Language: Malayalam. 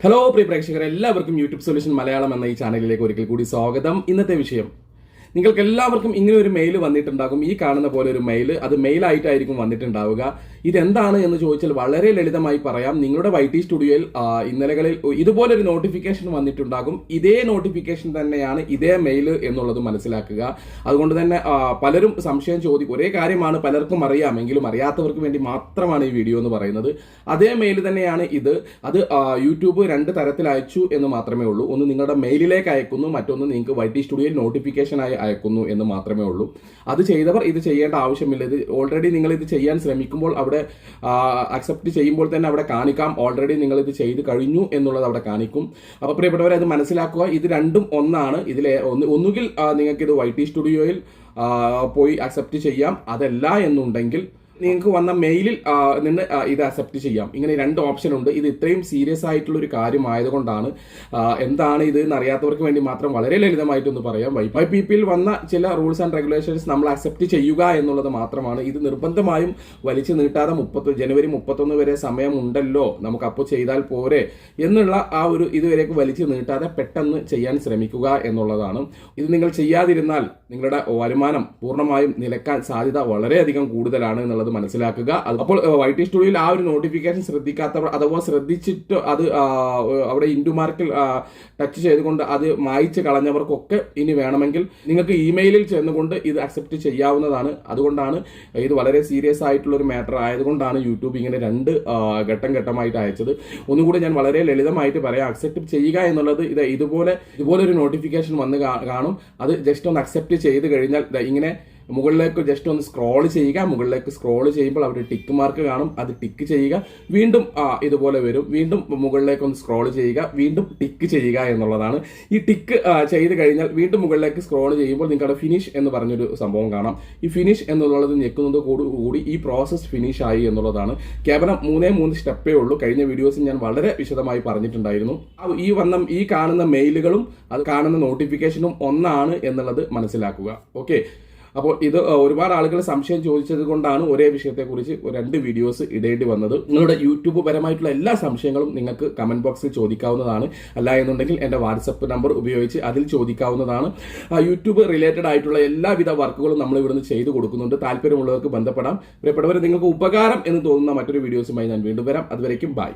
ഹലോ പ്രിയ പ്രേക്ഷകർ, എല്ലാവർക്കും യൂട്യൂബ് സൊല്യൂഷൻ മലയാളം എന്ന ഈ ചാനലിലേക്ക് ഒരിക്കൽ കൂടി സ്വാഗതം. ഇന്നത്തെ വിഷയം, നിങ്ങൾക്ക് എല്ലാവർക്കും ഇങ്ങനെ ഒരു മെയിൽ വന്നിട്ടുണ്ടാകും. ഈ കാണുന്ന പോലെ ഒരു മെയിൽ, അത് മെയിലായിട്ടായിരിക്കും വന്നിട്ടുണ്ടാവുക. ഇതെന്താണ് എന്ന് ചോദിച്ചാൽ വളരെ ലളിതമായി പറയാം. നിങ്ങളുടെ YT സ്റ്റുഡിയോയിൽ ഇന്നലകളിൽ ഇതുപോലൊരു നോട്ടിഫിക്കേഷൻ വന്നിട്ടുണ്ടാകും. ഇതേ നോട്ടിഫിക്കേഷൻ തന്നെയാണ് ഇതേ മെയിൽ എന്നുള്ളത് മനസ്സിലാക്കുക. അതുകൊണ്ട് തന്നെ പലരും സംശയം ചോദിക്കും. ഒരേ കാര്യമാണ്, പലർക്കും അറിയാമെങ്കിലും അറിയാത്തവർക്ക് വേണ്ടി മാത്രമാണ് ഈ വീഡിയോ എന്ന് പറയുന്നത്. അതേ മെയിൽ തന്നെയാണ് ഇത്. അത് യൂട്യൂബ് രണ്ട് തരത്തിൽ അയച്ചു എന്ന് മാത്രമേ ഉള്ളൂ. ഒന്ന് നിങ്ങളുടെ മെയിലിലേക്ക് അയക്കുന്നു, മറ്റൊന്ന് നിങ്ങൾക്ക് YT സ്റ്റുഡിയോയിൽ നോട്ടിഫിക്കേഷനായി അയക്കുന്നു എന്ന് മാത്രമേ ഉള്ളൂ. അത് ചെയ്തവർ ഇത് ചെയ്യേണ്ട ആവശ്യമില്ല. ഇത് ഓൾറെഡി നിങ്ങൾ ഇത് ചെയ്യാൻ ശ്രമിക്കുമ്പോൾ അവിടെ അക്സെപ്റ്റ് ചെയ്യുമ്പോൾ തന്നെ അവിടെ കാണിക്കാം ഓൾറെഡി നിങ്ങൾ ഇത് ചെയ്ത് കഴിഞ്ഞു എന്നുള്ളത് അവിടെ കാണിക്കും. അപ്പോൾ പ്രിയപ്പെട്ടവരെ, അത് മനസ്സിലാക്കുക. ഇത് രണ്ടും ഒന്നാണ്. ഇതിലെ ഒന്നുകിൽ നിങ്ങൾക്ക് ഇത് YT സ്റ്റുഡിയോയിൽ പോയി അക്സെപ്റ്റ് ചെയ്യാം. അതല്ല എന്നുണ്ടെങ്കിൽ നിങ്ങൾക്ക് വന്ന മെയിലിൽ നിന്ന് ഇത് അക്സെപ്റ്റ് ചെയ്യാം. ഇങ്ങനെ രണ്ട് ഓപ്ഷൻ ഉണ്ട്. ഇത് ഇത്രയും സീരിയസ് ആയിട്ടുള്ള ഒരു കാര്യമായതുകൊണ്ടാണ്. എന്താണ് ഇത് എന്ന് അറിയാത്തവർക്ക് വേണ്ടി മാത്രം വളരെ ലളിതമായിട്ടൊന്ന് പറയാം. YPP വന്ന ചില റൂൾസ് ആൻഡ് റെഗുലേഷൻസ് നമ്മൾ അക്സെപ്റ്റ് ചെയ്യുക എന്നുള്ളത് മാത്രമാണ്. ഇത് നിർബന്ധമായും വലിച്ചു നീട്ടാതെ ജനുവരി 31 വരെ സമയമുണ്ടല്ലോ, നമുക്ക് അപ്പോൾ ചെയ്താൽ പോരെ എന്നുള്ള ആ ഒരു ഇതുവരേക്ക് വലിച്ചു നീട്ടാതെ പെട്ടെന്ന് ചെയ്യാൻ ശ്രമിക്കുക എന്നുള്ളതാണ്. ഇത് നിങ്ങൾ ചെയ്യാതിരുന്നാൽ നിങ്ങളുടെ വരുമാനം പൂർണ്ണമായും നിലക്കാൻ സാധ്യത വളരെയധികം കൂടുതലാണ് എന്നുള്ളത് മനസ്സിലാക്കുക. അപ്പോൾ YT സ്റ്റുഡിയോയിൽ ആ ഒരു നോട്ടിഫിക്കേഷൻ ശ്രദ്ധിക്കാത്തവർ, അഥവാ ശ്രദ്ധിച്ചിട്ട് അത് അവിടെ ഇൻഡു മാർക്കിൽ ടച്ച് ചെയ്തുകൊണ്ട് അത് മായ്ച്ച് കളഞ്ഞവർക്കൊക്കെ ഇനി വേണമെങ്കിൽ നിങ്ങൾക്ക് ഇമെയിലിൽ ചെന്നുകൊണ്ട് ഇത് അക്സെപ്റ്റ് ചെയ്യാവുന്നതാണ്. അതുകൊണ്ടാണ് ഇത് വളരെ സീരിയസ് ആയിട്ടുള്ള ഒരു മാറ്റർ ആയതുകൊണ്ടാണ് യൂട്യൂബ് ഇങ്ങനെ രണ്ട് ഘട്ടം ഘട്ടമായിട്ട് അയച്ചത്. ഒന്നുകൂടി ഞാൻ വളരെ ലളിതമായിട്ട് പറയാം. അക്സെപ്റ്റ് ചെയ്യുക എന്നുള്ളത് ഇതുപോലെ ഒരു നോട്ടിഫിക്കേഷൻ വന്ന് കാണും. അത് ജസ്റ്റ് ഒന്ന് അക്സെപ്റ്റ് ചെയ്ത് കഴിഞ്ഞാൽ ഇങ്ങനെ മുകളിലേക്ക് ജസ്റ്റ് ഒന്ന് സ്ക്രോൾ ചെയ്യുക. മുകളിലേക്ക് സ്ക്രോൾ ചെയ്യുമ്പോൾ അവിടെ ടിക്ക് മാർക്ക് കാണും. അത് ടിക്ക് ചെയ്യുക. വീണ്ടും ഇതുപോലെ വരും. വീണ്ടും മുകളിലേക്ക് ഒന്ന് സ്ക്രോൾ ചെയ്യുക. വീണ്ടും ടിക്ക് ചെയ്യുക എന്നുള്ളതാണ്. ഈ ടിക്ക് ചെയ്ത് കഴിഞ്ഞാൽ വീണ്ടും മുകളിലേക്ക് സ്ക്രോൾ ചെയ്യുമ്പോൾ നിങ്ങൾക്ക് ഫിനിഷ് എന്ന് പറഞ്ഞൊരു സംഭവം കാണാം. ഈ ഫിനിഷ് എന്നുള്ളത് ഞെക്കുന്നത് കൂടി ഈ പ്രോസസ് ഫിനിഷ് ആയി എന്നുള്ളതാണ്. കേവലം 3 സ്റ്റെപ്പേ ഉള്ളൂ. കഴിഞ്ഞ വീഡിയോസിൽ ഞാൻ വളരെ വിശദമായി പറഞ്ഞിട്ടുണ്ടായിരുന്നു. ഈ കാണുന്ന മെയിലുകളും അത് കാണുന്ന നോട്ടിഫിക്കേഷനും ഒന്നാണ് എന്നുള്ളത് മനസ്സിലാക്കുക. ഓക്കെ, അപ്പോൾ ഇത് ഒരുപാട് ആളുകൾ സംശയം ചോദിച്ചത് കൊണ്ടാണ് ഒരേ വിഷയത്തെക്കുറിച്ച് 2 വീഡിയോസ് ഇടേണ്ടി വന്നത്. നിങ്ങളുടെ യൂട്യൂബ് പരമായിട്ടുള്ള എല്ലാ സംശയങ്ങളും നിങ്ങൾക്ക് കമന്റ് ബോക്സിൽ ചോദിക്കാവുന്നതാണ്. അല്ല എന്നുണ്ടെങ്കിൽ എൻ്റെ വാട്സപ്പ് നമ്പർ ഉപയോഗിച്ച് അതിൽ ചോദിക്കാവുന്നതാണ്. യൂട്യൂബ് റിലേറ്റഡ് ആയിട്ടുള്ള എല്ലാവിധ വർക്കുകളും നമ്മൾ ഇവിടുന്ന് ചെയ്തു കൊടുക്കുന്നുണ്ട്. താല്പര്യമുള്ളവർക്ക് ബന്ധപ്പെടാം. പ്രിയപ്പെട്ടവരെ, നിങ്ങൾക്ക് ഉപകാരം എന്ന് തോന്നുന്ന മറ്റൊരു വീഡിയോസുമായി ഞാൻ വീണ്ടും വരാം. അതുവരേക്കും ബൈ.